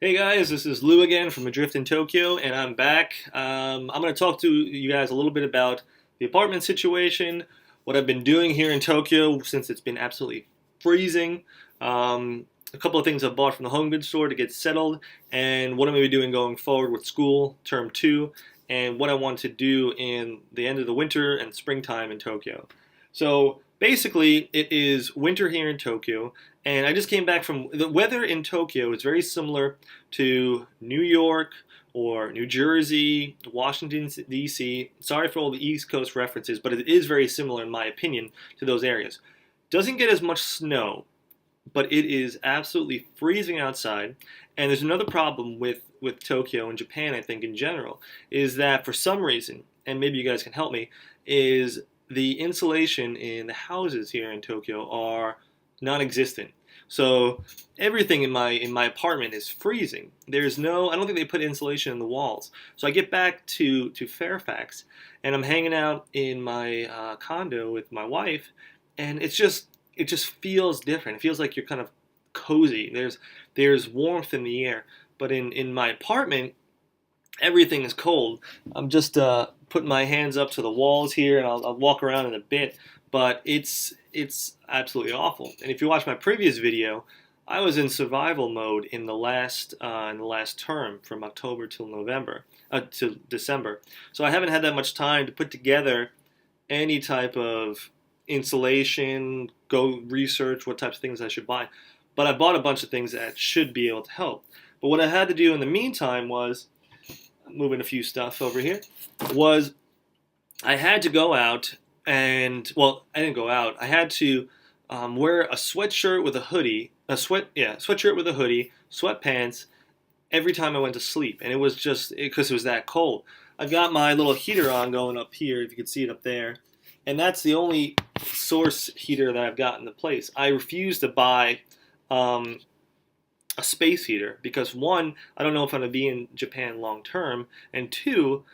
Hey guys, this is Lou again from Adrift in Tokyo, and I'm back. I'm going to talk to you guys a little bit about the apartment situation, what I've been doing here in Tokyo since it's been absolutely freezing, a couple of things I bought from the home goods store to get settled, and what I'm going to be doing going forward with school, term 2, and what I want to do in the end of the winter and springtime in Tokyo. So basically, it is winter here in Tokyo, and I just came back from the weather in Tokyo is very similar to New York or New Jersey, Washington, D.C. Sorry for all the East Coast references, but it is very similar, in my opinion, to those areas. Doesn't get as much snow, but it is absolutely freezing outside. And there's another problem with Tokyo and Japan, I think, in general, is that for some reason, and maybe you guys can help me, is the insulation in the houses here in Tokyo are non-existent. So everything in my apartment is freezing. I don't think they put insulation in the walls. So I get back to Fairfax, and I'm hanging out in my condo with my wife, and it just feels different. It feels like you're kind of cozy. There's warmth in the air, but in my apartment, everything is cold. I'm just putting my hands up to the walls here, and I'll walk around in a bit. But it's absolutely awful. And if you watch my previous video, I was in survival mode in the last term from October till November to December. So I haven't had that much time to put together any type of insulation, go research what types of things I should buy. But I bought a bunch of things that should be able to help. But what I had to do in the meantime was moving a few stuff over here, was I had to go out and, well, I didn't go out. I had to wear a sweatshirt with a hoodie, sweatshirt with a hoodie, sweatpants every time I went to sleep. And it was just because it was that cold. I've got my little heater on going up here, if you can see it up there. And that's the only source heater that I've got in the place. I refuse to buy a space heater because, one, I don't know if I'm going to be in Japan long term, and two,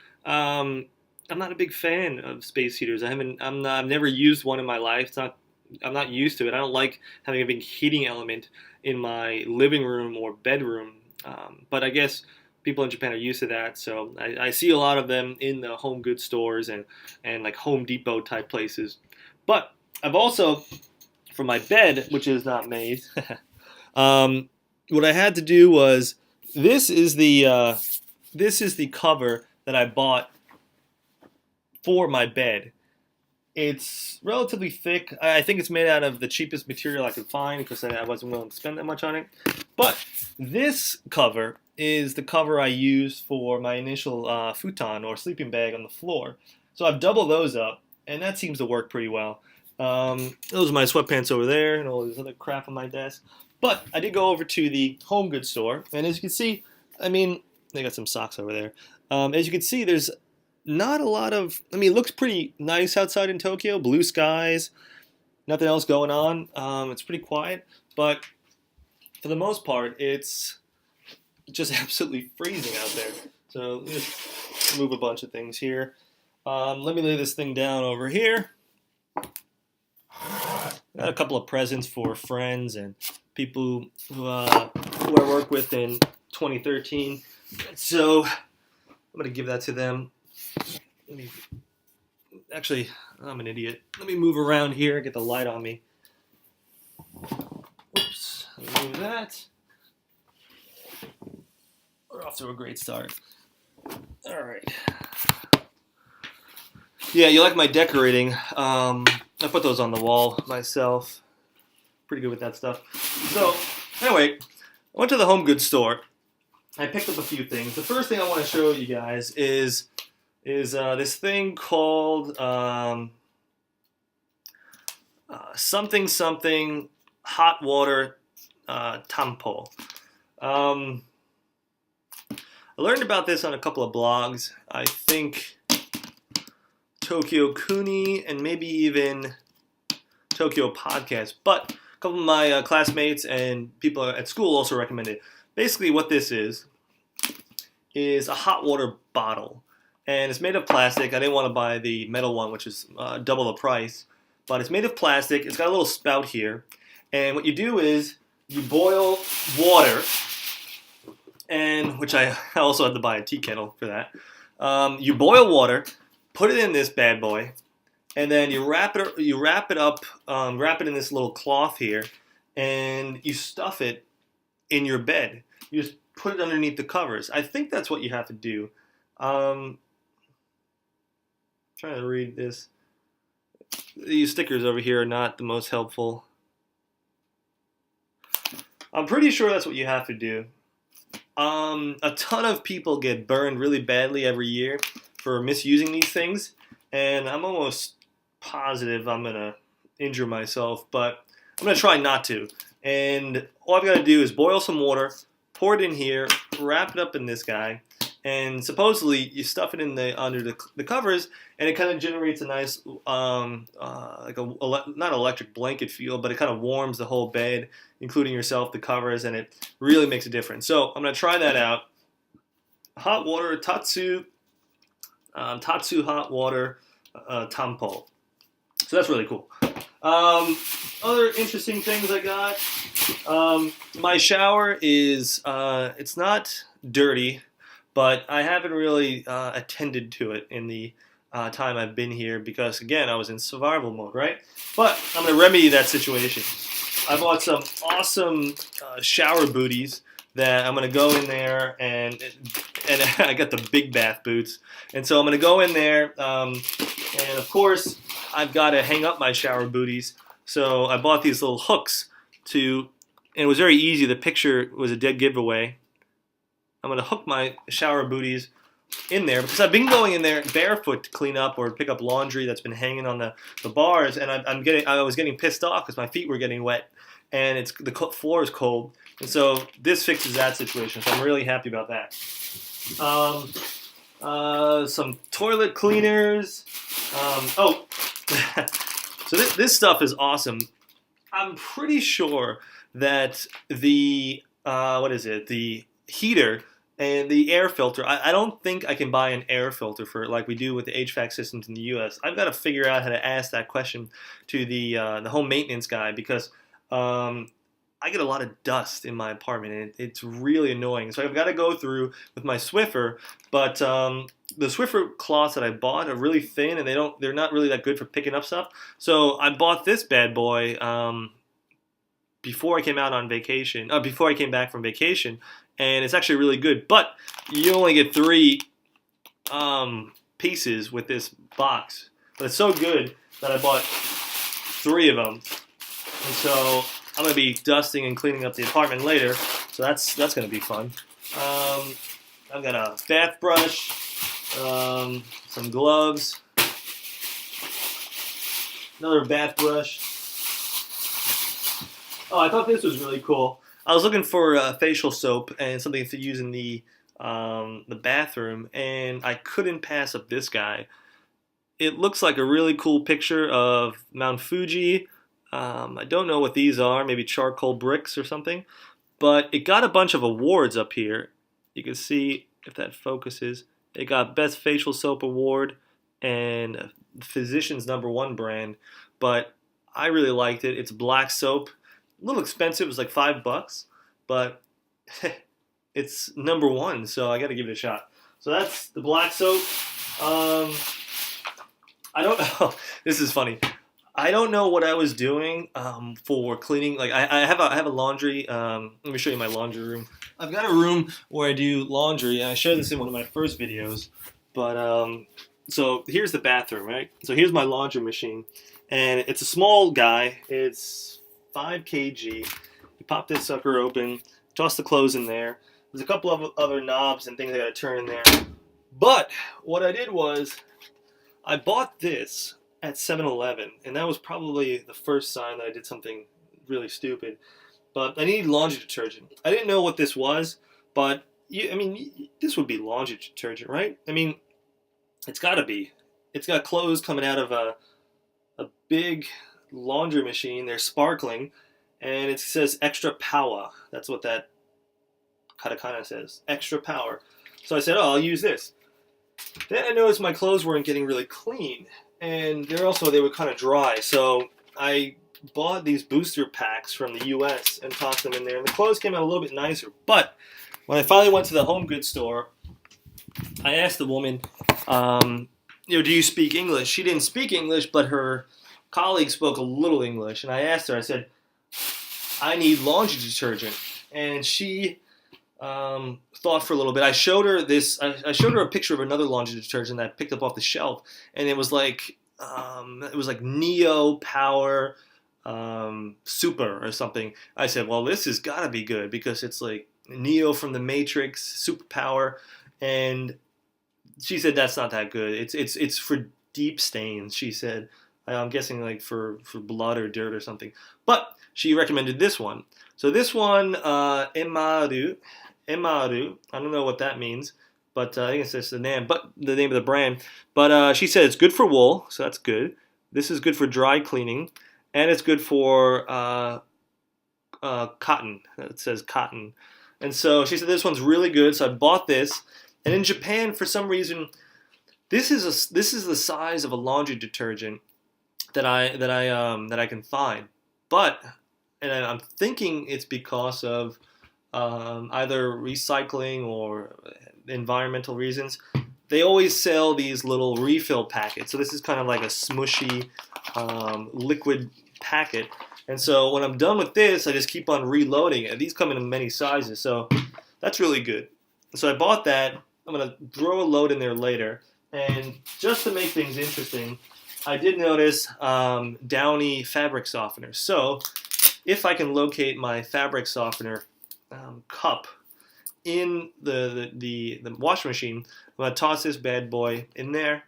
I'm not a big fan of space heaters. I've never used one in my life. I'm not used to it. I don't like having a big heating element in my living room or bedroom. But I guess people in Japan are used to that. So I see a lot of them in the home goods stores and like Home Depot type places. But I've also, for my bed, which is not made, what I had to do was this is the cover that I bought for my bed. It's relatively thick. I think it's made out of the cheapest material I could find because I wasn't willing to spend that much on it. But this cover is the cover I used for my initial futon or sleeping bag on the floor. So I've doubled those up, and that seems to work pretty well. Those are my sweatpants over there and all this other crap on my desk. But I did go over to the home goods store, and as you can see, they got some socks over there. As you can see, there's not a lot of, it looks pretty nice outside in Tokyo, blue skies, nothing else going on. It's pretty quiet, but for the most part, it's just absolutely freezing out there. So let me just move a bunch of things here. Let me lay this thing down over here. Got a couple of presents for friends and people who I work with in 2013. So I'm going to give that to them. Actually, I'm an idiot. Let me move around here, get the light on me. Whoops, let me move that. We're off to a great start. All right. Yeah, you like my decorating. I put those on the wall myself. Pretty good with that stuff. So, anyway, I went to the home goods store. I picked up a few things. The first thing I want to show you guys is this thing called something hot water tampo. I learned about this on a couple of blogs. I think Tokyo Kuni and maybe even Tokyo Podcast. But a couple of my classmates and people at school also recommended it. Basically what this is a hot water bottle. And it's made of plastic. I didn't want to buy the metal one, which is double the price. But it's made of plastic. It's got a little spout here. And what you do is you boil water and which I also had to buy a tea kettle for that. You boil water, put it in this bad boy, and then you wrap it up, wrap it in this little cloth here, and you stuff it in your bed. You just put it underneath the covers. I think that's what you have to do. Trying to read this. These stickers over here are not the most helpful. I'm pretty sure that's what you have to do. A ton of people get burned really badly every year for misusing these things, and I'm almost positive I'm gonna injure myself, but I'm gonna try not to. And all I've got to do is boil some water, pour it in here, wrap it up in this guy, and supposedly you stuff it in under the covers, and it kind of generates a nice like not electric blanket feel, but it kind of warms the whole bed, including yourself, the covers, and it really makes a difference. So I'm gonna try that out. Hot water, Tatsu hot water tampo. So that's really cool. Other interesting things I got. My shower is it's not dirty, but I haven't really attended to it in the time I've been here because, again, I was in survival mode, right? But I'm going to remedy that situation. I bought some awesome shower booties that I'm going to go in there, and I got the big bath boots. And so I'm going to go in there, and of course, I've got to hang up my shower booties. So I bought these little hooks and it was very easy. The picture was a dead giveaway. I'm going to hook my shower booties in there because I've been going in there barefoot to clean up or pick up laundry that's been hanging on the bars, and I was getting pissed off because my feet were getting wet, and the floor is cold, and so this fixes that situation. So I'm really happy about that. Some toilet cleaners. So this stuff is awesome. I'm pretty sure that the heater and the air filter, I don't think I can buy an air filter for it like we do with the HVAC systems in the U.S. I've got to figure out how to ask that question to the home maintenance guy because I get a lot of dust in my apartment and it's really annoying. So I've got to go through with my Swiffer, but the Swiffer cloths that I bought are really thin and they're not really that good for picking up stuff. So I bought this bad boy before I came back from vacation, and it's actually really good. But you only get 3 pieces with this box, but it's so good that I bought 3 of them, and so I'm gonna be dusting and cleaning up the apartment later. So that's gonna be fun. I've got a bath brush, some gloves, another bath brush. Oh, I thought this was really cool. I was looking for facial soap and something to use in the bathroom, and I couldn't pass up this guy. It looks like a really cool picture of Mount Fuji. I don't know what these are, maybe charcoal bricks or something, but it got a bunch of awards up here. You can see if that focuses. It got Best Facial Soap Award and Physicians #1 brand, but I really liked it. It's black soap. A little expensive, it was like $5, but it's #1, so I got to give it a shot. So that's the black soap. I don't know. This is funny. I don't know what I was doing for cleaning. Like I have a laundry. Let me show you my laundry room. I've got a room where I do laundry, and I shared this in one of my first videos. But so here's the bathroom, right? So here's my laundry machine, and it's a small guy. It's 5 kg. You pop this sucker open, toss the clothes in there. There's a couple of other knobs and things I got to turn in there. But what I did was I bought this at 7-Eleven, and that was probably the first sign that I did something really stupid. But I needed laundry detergent. I didn't know what this was, but this would be laundry detergent, right? I mean, it's got to be. It's got clothes coming out of a big laundry machine. They're sparkling, and it says extra power. That's what that katakana says, extra power. So I said, oh, I'll use this. Then I noticed my clothes weren't getting really clean, and they were kind of dry. So I bought these booster packs from the U.S. and tossed them in there, and the clothes came out a little bit nicer. But When I finally went to the home goods store, I asked the woman, do you speak English? She didn't speak English, but her colleague spoke a little English. And I asked her, I said, I need laundry detergent. And she thought for a little bit. I showed her this. I showed her a picture of another laundry detergent that I picked up off the shelf, and it was like Neo Power Super or something. I said, well, this has got to be good because it's like Neo from the Matrix, superpower, and she said that's not that good. It's for deep stains. She said, I'm guessing like for blood or dirt or something. But she recommended this one. So this one, Emaru. I don't know what that means, but I think it's just the name, but the name of the brand. But she said it's good for wool, so that's good. This is good for dry cleaning, and it's good for cotton. It says cotton. And so she said this one's really good, so I bought this. And in Japan, for some reason, this is the size of a laundry detergent that I can find. But and I'm thinking it's because of either recycling or environmental reasons. They always sell these little refill packets. So this is kind of like a smushy liquid packet. And so when I'm done with this, I just keep on reloading it. These come in many sizes, so that's really good. So I bought that. I'm going to throw a load in there later. And just to make things interesting, I did notice Downy fabric softener. So if I can locate my fabric softener cup in the washing machine, I'm going to toss this bad boy in there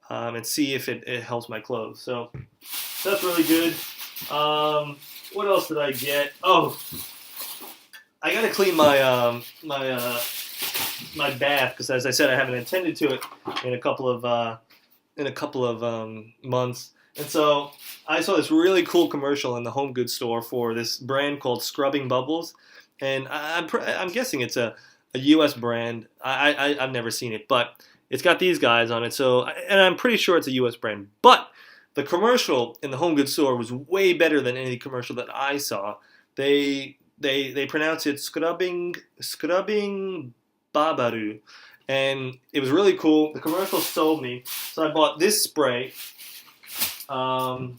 and see if it helps my clothes. So that's really good. What else did I get? Oh, I got to clean my my bath because, as I said, I haven't attended to it in a couple of months. And so I saw this really cool commercial in the home goods store for this brand called Scrubbing Bubbles, and I'm guessing it's a U.S. brand. I've never seen it, but it's got these guys on it. So, and I'm pretty sure it's a U.S. brand. But the commercial in the home goods store was way better than any commercial that I saw. They pronounce it scrubbing babaru, and it was really cool. The commercial sold me, so I bought this spray. Oh,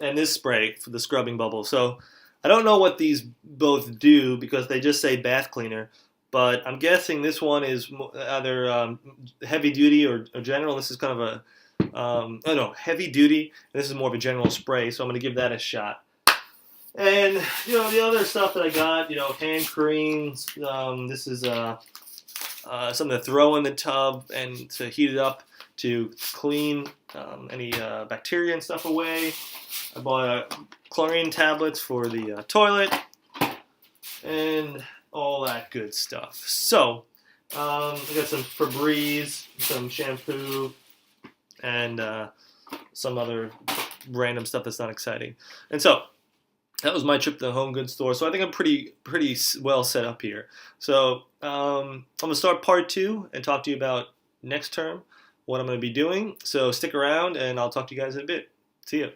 and this spray for the scrubbing bubble. So I don't know what these both do because they just say bath cleaner, but I'm guessing this one is either heavy duty or general. This is kind of a oh no, heavy duty. This is more of a general spray, so I'm going to give that a shot. And the other stuff that I got, hand creams. This is something to throw in the tub and to heat it up to clean any bacteria and stuff away. I bought chlorine tablets for the toilet and all that good stuff. So I got some Febreze, some shampoo, and some other random stuff that's not exciting. And so that was my trip to the home goods store. So I think I'm pretty well set up here. So I'm going to start part 2 and talk to you about next term, what I'm going to be doing. So stick around and I'll talk to you guys in a bit. See ya.